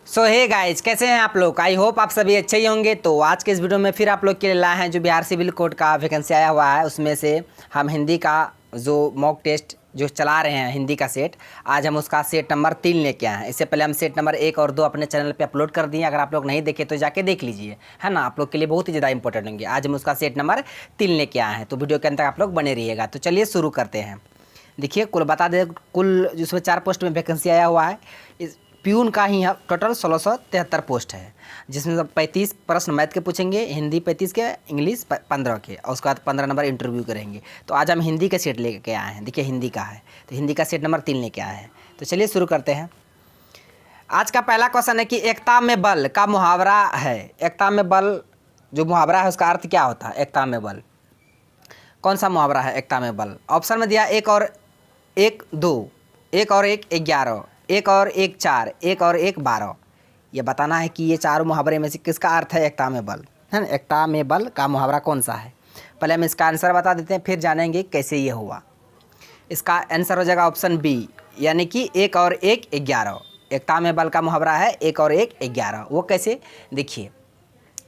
सो hey guys, कैसे हैं आप लोग। आई होप आप सभी अच्छे ही होंगे। तो आज के इस वीडियो में फिर आप लोग के लिए लाए हैं जो बिहार सिविल कोड का वैकेंसी आया हुआ है, उसमें से हम हिंदी का जो मॉक टेस्ट जो चला रहे हैं हिंदी का सेट, आज हम उसका सेट नंबर 3 लेके आए हैं। इससे पहले हम सेट नंबर 1 और 2 अपने चैनल पे अपलोड कर दिए। अगर आप लोग नहीं देखे तो जाके देख लीजिए, है ना। आप लोग के लिए बहुत ही ज़्यादा इंपॉर्टेंट होंगे। आज हम उसका सेट नंबर 3 लेके आए हैं, तो वीडियो के अंदर आप लोग बने रहिएगा। तो चलिए शुरू करते हैं। देखिए कुल बता दें, कुल जिसमें 4 पोस्ट में वैकेंसी आया हुआ है। इस प्यून का ही टोटल 1673 पोस्ट है, जिसमें 35 प्रश्न मैथ के पूछेंगे, हिंदी 35 के, इंग्लिश 15 के, और उसके बाद 15 नंबर इंटरव्यू करेंगे। तो आज हम हिंदी का सेट लेके आए हैं। देखिए हिंदी का है, तो हिंदी का सेट नंबर 3 लेके आए हैं। तो चलिए शुरू करते हैं। आज का पहला क्वेश्चन है कि एकता में बल का मुहावरा है। एकता में बल जो मुहावरा है उसका अर्थ क्या होता है। एकता में बल कौन सा मुहावरा है। एकता में बल ऑप्शन में दिया 1 और 1 2, 1 और 1 11, 1 और 1 4, 1 और 1 12। ये बताना है कि ये चारों मुहावरे में से किसका अर्थ है एकता में बल, है ना। एकता में बल का मुहावरा कौन सा है। पहले हम इसका आंसर बता देते हैं, फिर जानेंगे कैसे ये हुआ। इसका आंसर हो जाएगा ऑप्शन बी, यानी कि 1 और 1 11। एकता में बल का मुहावरा है 1 और 1 11। वो कैसे, देखिए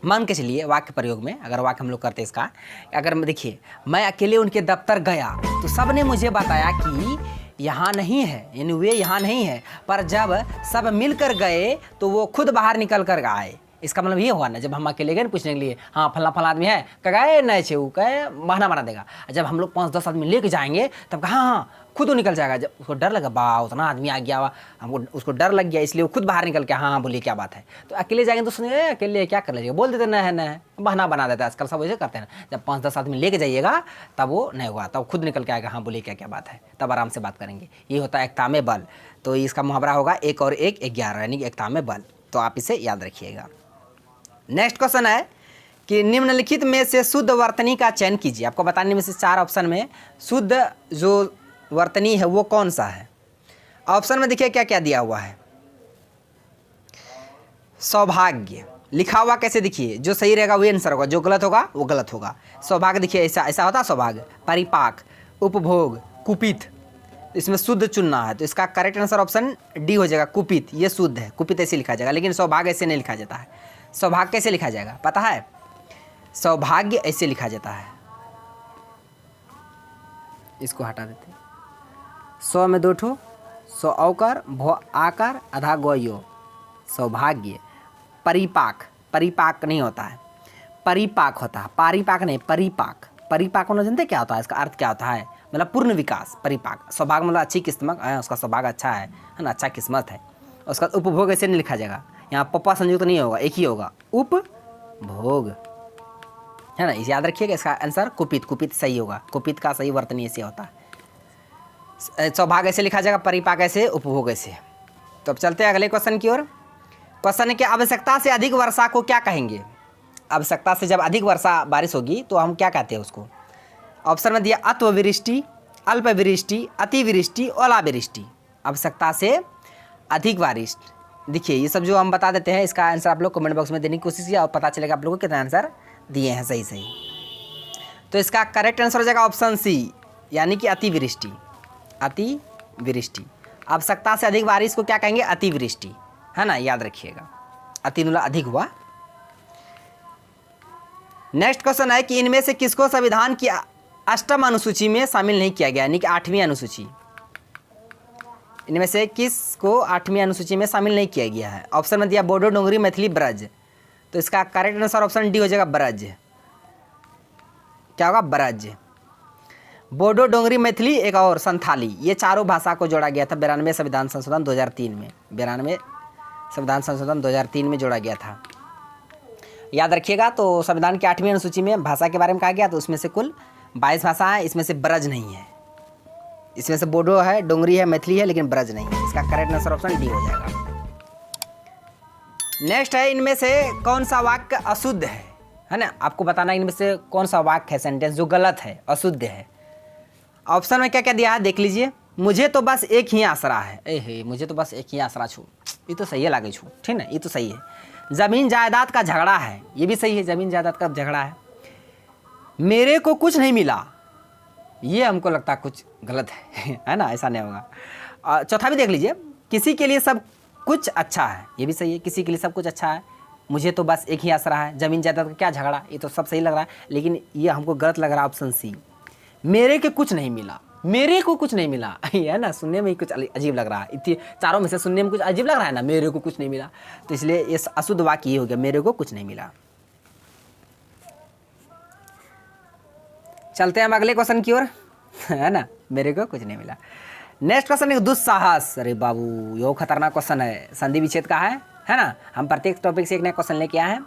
मान के चलिए वाक्य प्रयोग में, अगर वाक्य हम लोग करते हैं इसका, अगर देखिए मैं अकेले उनके दफ्तर गया तो सब ने मुझे बताया कि यहाँ नहीं है, यानी वे यहाँ नहीं है, पर जब सब मिलकर गए तो वो खुद बाहर निकल कर आए। इसका मतलब ये हुआ ना, जब हम अकेले गए ना पूछने के लिए, हाँ फला फला आदमी है, कहे नहीं छे, वो कहे बहाना बना देगा। जब हम लोग 5-10 आदमी लेके जाएंगे तब कहा हाँ खुद वो निकल जाएगा। जब उसको डर लगा, बा उतना आदमी आ गया हुआ, हमको उसको डर लग गया, इसलिए वो खुद बाहर निकल के हाँ हाँ बोलिए क्या बात है। तो अकेले जाएंगे तो सुनिए अकेले क्या कर लीजिएगा, बोल देते न है, बहाना बना देता है। आजकल सब वैसे करते हैं ना। जब 5-10 आदमी लेके जाइएगा तब वो नहीं होगा, तब खुद निकल के आएगा, हाँ बोलिए क्या क्या बात है, तब आराम से बात करेंगे। ये होता है एकता में बल। तो इसका मुहावरा होगा 1 और 1 11, यानी कि एकता में बल। तो आप इसे याद रखिएगा। नेक्स्ट क्वेश्चन है कि निम्नलिखित में से शुद्ध वर्तनी का चयन कीजिए। आपको बताने में से 4 ऑप्शन में शुद्ध जो वर्तनी है वो कौन सा है। ऑप्शन में देखिए क्या क्या दिया हुआ है। सौभाग्य लिखा हुआ कैसे, देखिए जो सही रहेगा वही आंसर होगा, जो गलत होगा वो गलत होगा। सौभाग्य देखिए ऐसा ऐसा होता है सौभाग्य। परिपाक, उपभोग, कुपित, इसमें शुद्ध चुनना है। तो इसका करेक्ट आंसर ऑप्शन डी हो जाएगा, कुपित। ये शुद्ध है, कुपित ऐसे लिखा जाएगा, लेकिन सौभाग्य ऐसे नहीं लिखा जाता है। सौभाग्य कैसे लिखा जाएगा पता है, सौभाग्य ऐसे लिखा जाता है। इसको हटा देते हैं। 100 में 2 ठो, 100 औकार, भो आकार, आधा गोयो, सौभाग्य। परिपाक, परिपाक नहीं होता है, परिपाक होता है, पारिपाक नहीं, परिपाक। परिपाक होना जानते क्या होता है, इसका अर्थ क्या होता है, मतलब पूर्ण विकास। परिपाक सौभाग्य मतलब अच्छी किस्मत है, उसका सौभाग्य अच्छा है ना, अच्छा किस्मत है। उसका उपभोग ऐसे नहीं लिखा जाएगा, यहाँ पप्पा संयुक्त नहीं होगा, एक ही होगा, उपभोग, है ना। इसे याद रखिएगा। इसका आंसर कुपित, कुपित सही होगा। कुपित का सही वर्तनी ऐसे होता है। सौभाग्य ऐसे लिखा जाएगा, परिपाक ऐसे, उपभोग ऐसे। तो अब चलते हैं अगले क्वेश्चन की ओर। क्वेश्चन है कि आवश्यकता से अधिक वर्षा को क्या कहेंगे। आवश्यकता से जब अधिक वर्षा बारिश होगी तो हम क्या कहते हैं उसको। ऑप्शन में दिया अत्ववृष्टि, अल्पवृष्टि, अतिवृष्टि, ओलावृष्टि। आवश्यकता से अधिक बारिश, देखिए ये सब जो हम बता देते हैं, इसका आंसर आप लोग कमेंट बॉक्स में देने की कोशिश किया और पता चलेगा आप लोगों को कितना आंसर दिए हैं सही सही। तो इसका करेक्ट आंसर हो जाएगा ऑप्शन सी, यानी कि अतिवृष्टि। अतिवृष्टि, आवश्यकता से अधिक बारिश को क्या कहेंगे, अतिवृष्टि, है ना, याद रखिएगा। अति मतलब अधिक हुआ। नेक्स्ट क्वेश्चन है कि इनमें से किसको संविधान की 8वीं अनुसूची में शामिल नहीं किया गया, यानी कि 8वीं अनुसूची। इनमें से किसको 8वीं अनुसूची में शामिल नहीं किया गया है। ऑप्शन में दिया बोडो, डोंगरी, मैथिली, ब्रज। तो इसका करेक्ट आंसर ऑप्शन डी हो जाएगा, ब्रज। क्या होगा, ब्रज। बोडो, डोंगरी, मैथिली, एक और संथाली, ये चारों भाषा को जोड़ा गया था 92 संविधान संशोधन 2003 में। 92 संविधान संशोधन 2003 में जोड़ा गया था, याद रखिएगा। तो संविधान की 8वीं अनुसूची में भाषा के बारे में कहा गया, तो उसमें से कुल 22 भाषा है, इसमें से ब्रज नहीं है। इसमें से बोडो है, डोंगरी है, मैथिली है, लेकिन ब्रज नहीं है। इसका करेक्ट आंसर ऑप्शन डी हो जाएगा। नेक्स्ट है इनमें से कौन सा वाक्य अशुद्ध है ना। आपको बताना इनमें से कौन सा वाक्य है, सेंटेंस जो गलत है, अशुद्ध है। ऑप्शन में क्या क्या दिया है देख लीजिए। मुझे तो बस एक ही आसरा है, ए मुझे तो बस एक ही आसरा छू, ये तो सही है, लागे छू, ठीक ना, ये तो सही है। ज़मीन जायदाद का झगड़ा है, ये भी सही है, ज़मीन जायदाद का झगड़ा है। मेरे को कुछ नहीं मिला, ये हमको लगता है कुछ गलत है ना, ऐसा नहीं होगा। चौथा भी देख लीजिए, किसी के लिए सब कुछ अच्छा है, ये भी सही है, किसी के लिए सब कुछ अच्छा है, मुझे तो बस एक ही आसरा है, ज़मीन जायदाद का क्या झगड़ा, ये तो सब सही लग रहा है, लेकिन ये हमको गलत लग रहा है ऑप्शन सी, मेरे के कुछ नहीं मिला, मेरे को कुछ नहीं मिला। है ना, सुनने में ही कुछ अजीब लग रहा है, इतनी चारों में से सुनने में कुछ अजीब लग रहा है ना, मेरे को कुछ नहीं मिला, तो इसलिए ये अशुद्ध वाक्य ये हो गया, मेरे को कुछ नहीं मिला। चलते हैं हम अगले क्वेश्चन की ओर, है ना, मेरे को कुछ नहीं मिला। नेक्स्ट क्वेश्चन है दुस्साहस। अरे बाबू यो खतरनाक क्वेश्चन है, संधि विच्छेद का है ना। हम प्रत्येक टॉपिक से एक नया क्वेश्चन लेके आए हैं,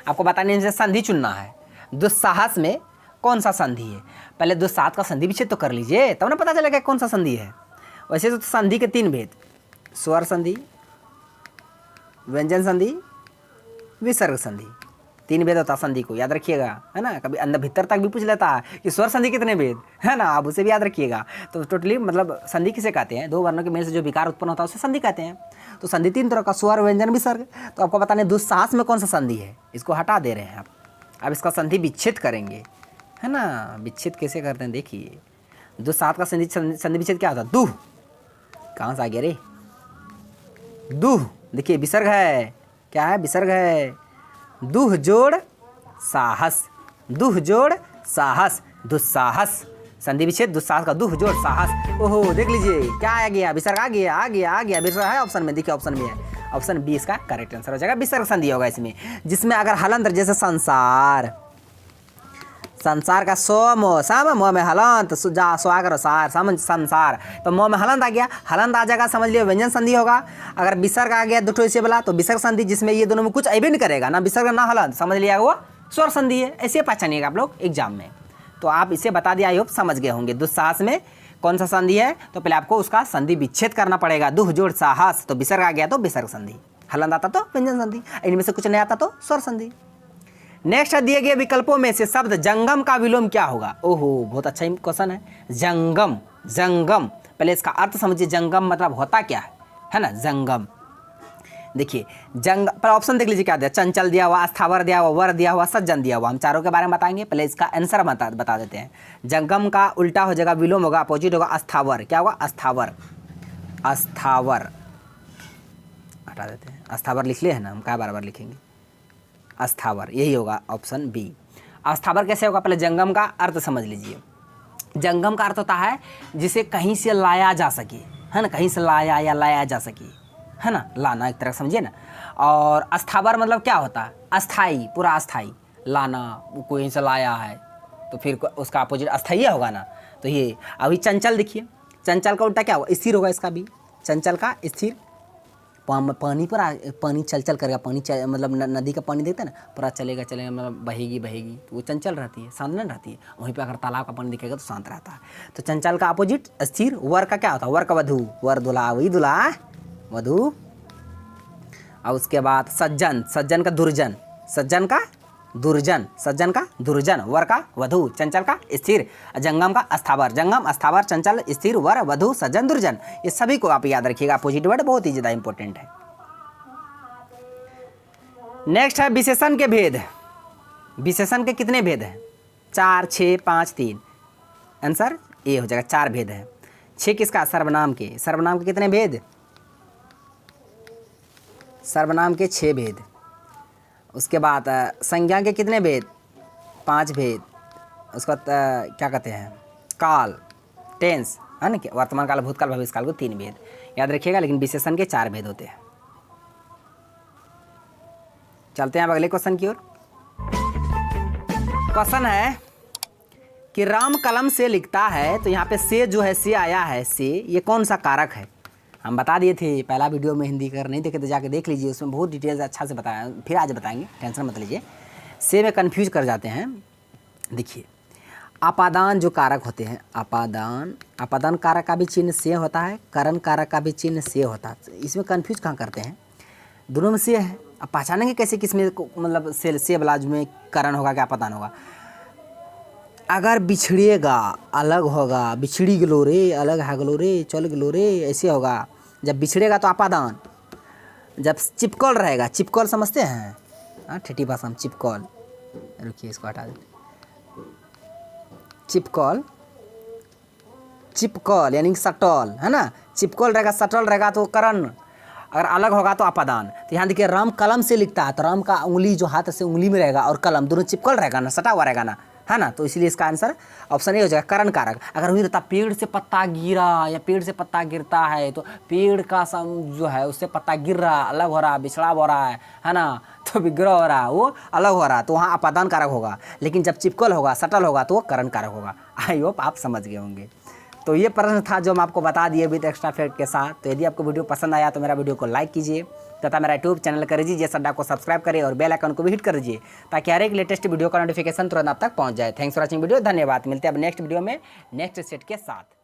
आपको बताने से संधि चुनना है, दुस्साहस में कौन सा संधि है। पहले दुस्साहस का संधि विच्छेद तो कर लीजिए, तब ना पता चलेगा कौन सा संधि है। वैसे तो संधि के 3 भेद, स्वर संधि, व्यंजन संधि, विसर्ग संधि, 3 भेद होता संधि को, याद रखिएगा, है ना। कभी अंदर भीतर तक भी पूछ लेता है कि स्वर संधि कितने भेद, है ना, आप उसे भी याद रखिएगा। तो टोटली मतलब संधि किसे कहते हैं, 2 वर्णों के मेल से जो विकार उत्पन्न होता है उसे संधि कहते हैं। तो संधि 3 तरह का, स्वर, व्यंजन, विसर्ग। तो आपको बताने दुस्साहस में कौन सा संधि है, इसको हटा दे रहे हैं आप। अब इसका संधि विच्छेद करेंगे, है ना। विच्छेद कैसे करते हैं देखिए, दुस्साहस का संधि विच्छेद क्या होता है, दुह, कहाँ से आ गया रे, दुह, देखिए विसर्ग है, क्या है, विसर्ग है, दुह जोड़ साहस, दुह जोड़ साहस, दुस्साहस, संधि विच्छेद दुस्साहस का दुह जोड़ साहस। ओहो देख लीजिए क्या आ गया, विसर्ग आ गया, आ गया, आ गया, विसर्ग है ऑप्शन में, देखिए ऑप्शन में है, ऑप्शन बी इसका करेक्ट आंसर हो जाएगा। विसर्ग संधि होगा इसमें, जिसमें अगर हलंत, जैसे संसार, संसार का म में हलंत, स्वागर सार, संसार, तो म में हलंत आ गया, हलंत आ जाएगा, समझ लियो व्यंजन संधि होगा। अगर विसर्ग आ गया दुठो इसे बोला तो विसर्ग संधि, जिसमें ये दोनों में कुछ अभी नहीं करेगा, ना विसर्ग ना हलंत, समझ लिया वो स्वर संधि है। ऐसे पहचानिएगा आप लोग एग्जाम में। तो आप इसे बता दिया, आई होप समझ गए होंगे। दुस्साहस में कौन सा संधि है, तो पहले आपको उसका संधि विच्छेद करना पड़ेगा। दुह जोड़ साहस, तो विसर्ग आ गया तो विसर्ग संधि, हलंत आता तो व्यंजन संधि, इनमें से कुछ नहीं आता तो स्वर संधि। नेक्स्ट दिए गए विकल्पों में से शब्द जंगम का विलोम क्या होगा। ओहो बहुत अच्छा क्वेश्चन है, जंगम, जंगम, पहले इसका अर्थ समझिए, जंगम मतलब होता क्या है ना, जंगम। देखिए जंग पर ऑप्शन देख लीजिए क्या दिया, चंचल दिया हुआ, अस्थावर दिया हुआ, वर दिया हुआ, सज्जन दिया हुआ। हम चारों के बारे में बताएंगे, पहले इसका आंसर बता देते हैं। जंगम का उल्टा हो जाएगा, विलोम होगा, अपोजिट होगा अस्थावर। क्या होगा, अस्थावर, अस्थावर, हटा देते हैं, अस्थावर लिख लिए है ना, हम क्या बार बार लिखेंगे, अस्थावर, यही होगा ऑप्शन बी। अस्थावर कैसे होगा, पहले जंगम का अर्थ समझ लीजिए। जंगम का अर्थ होता है जिसे कहीं से लाया जा सके, है ना, कहीं से लाया या लाया जा सके, है ना, लाना एक तरह समझिए ना। और अस्थावर मतलब क्या होता है, अस्थाई, पूरा अस्थाई, लाना, कोई से लाया है तो फिर उसका अपोजिट अस्थाई होगा ना। तो ये अभी चंचल देखिए, चंचल का उल्टा क्या होगा, स्थिर होगा इसका भी, चंचल का स्थिर, पानी पर पानी चल चल करेगा, पानी मतलब नदी का पानी देखते हैं ना, पूरा चलेगा चलेगा, मतलब बहेगी बहेगी, तो वो चंचल रहती है, शांत नहीं रहती है। वहीं पे अगर तालाब का पानी दिखेगा तो शांत रहता है। तो चंचल का अपोजिट स्थिर। वर का क्या होता है, वर का वधु, वर दुल्हा, वही दुल्हा वधु। और उसके बाद सज्जन, सज्जन का दुर्जन, सज्जन का दुर्जन, सज्जन का दुर्जन, वर का वधु, चंचल का स्थिर, जंगम का अस्थावर, जंगम, अस्थावर, चंचल, स्थिर, वर, वधु, सज्जन, दुर्जन, ये सभी को आप याद रखिएगा। अपोजिट वर्ड बहुत ही ज़्यादा इंपॉर्टेंट है। नेक्स्ट है विशेषण के भेद। विशेषण के कितने भेद हैं, 4, 6, 5, 3, आंसर ए हो जाएगा, 4 भेद है। 6 किसका, सर्वनाम के, सर्वनाम के कितने भेद, सर्वनाम के 6 भेद। उसके बाद संज्ञा के कितने भेद, 5 भेद। उसके बाद क्या कहते हैं, काल, टेंस, है ना, वर्तमान काल, भूतकाल, भविष्यकाल को 3 भेद याद रखिएगा, लेकिन विशेषण के 4 भेद होते हैं। चलते हैं अब अगले क्वेश्चन की ओर। क्वेश्चन है कि राम कलम से लिखता है, तो यहाँ पे से जो है, से आया है, से ये कौन सा कारक है। हम बता दिए थे पहला वीडियो में, हिंदी कर नहीं देखे तो जाके देख लीजिए, उसमें बहुत डिटेल्स अच्छा से बताया, फिर आज बताएंगे, टेंशन मत लीजिए। से में कन्फ्यूज कर जाते हैं। देखिए अपादान जो कारक होते हैं, अपादान, अपादान कारक का भी चिन्ह से होता है, करण कारक का भी चिन्ह से होता है। इसमें कन्फ्यूज कहाँ करते हैं, दोनों में से है। अब पहचानेंगे कैसे किसमें मतलब से ब्लाज में करण होगा, क्या अपादान होगा। अगर बिछड़ेगा अलग होगा, बिछड़ी गलो रे, अलग है गलो रे, चल गलो रे, ऐसे होगा। जब बिछड़ेगा तो अपादान, जब चिपकल रहेगा, चिपकल समझते हैं, हाँ ठेठी भाषा में चिपकल, रुकिए इसको हटा देते, चिपकल, चिपकल यानी सटल, है ना, चिपकल रहेगा, सटल रहेगा तो करण। अगर अलग होगा तो अपादान। तो यहाँ देखिए राम कलम से लिखता है, तो राम का उंगली जो हाथ से उंगली में रहेगा और कलम दोनों चिपकल रहेगा ना, सटा हुआ रहेगा ना, है ना। तो इसलिए इसका आंसर ऑप्शन ए हो जाएगा करण कारक। अगर वही रहता पेड़ से पत्ता गिरा या पेड़ से पत्ता गिरता है, तो पेड़ का जो है उससे पत्ता गिर रहा, अलग हो रहा, बिछड़ा हो रहा है ना, तो विग्रह हो रहा, वो अलग हो रहा, तो वहाँ अपादान कारक होगा। लेकिन जब चिपकल होगा, सटल होगा, तो वो करण कारक होगा। आई होप आप समझ गए होंगे। तो ये प्रश्न था जो हम आपको बता दिए विद एक्स्ट्रा फैक्ट के साथ। तो यदि आपको वीडियो पसंद आया तो मेरा वीडियो को लाइक कीजिए तथा मेरा यूट्यूब चैनल कर दीजिए सड्डा को सब्सक्राइब करिए और बेल आइकन को भी हिट कर दीजिए ताकि हर एक लेटेस्ट वीडियो का नोटिफिकेशन तुरंत आप तक पहुंच जाए। थैंक्स फॉर वॉचिंग वीडियो, धन्यवाद। मिलते हैं अब नेक्स्ट वीडियो में नेक्स्ट सेट के साथ।